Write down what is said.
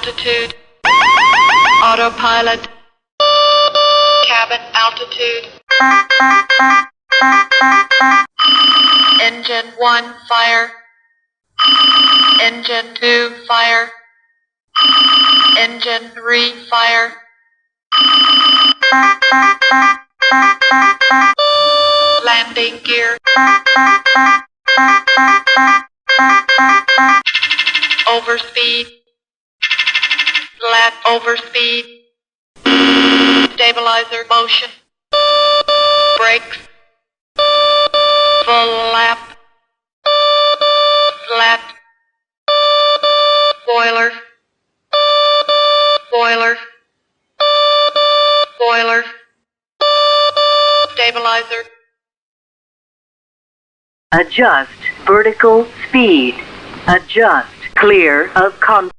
altitude. Autopilot. Cabin altitude. Engine 1 fire. Engine 2 fire. Engine 3 fire. Landing gear. Overspeed. Flat overspeed. Stabilizer motion. Brakes. Full lap. Flat. Spoiler. Spoiler. Spoiler. Stabilizer. Adjust vertical speed. Adjust clear of contact.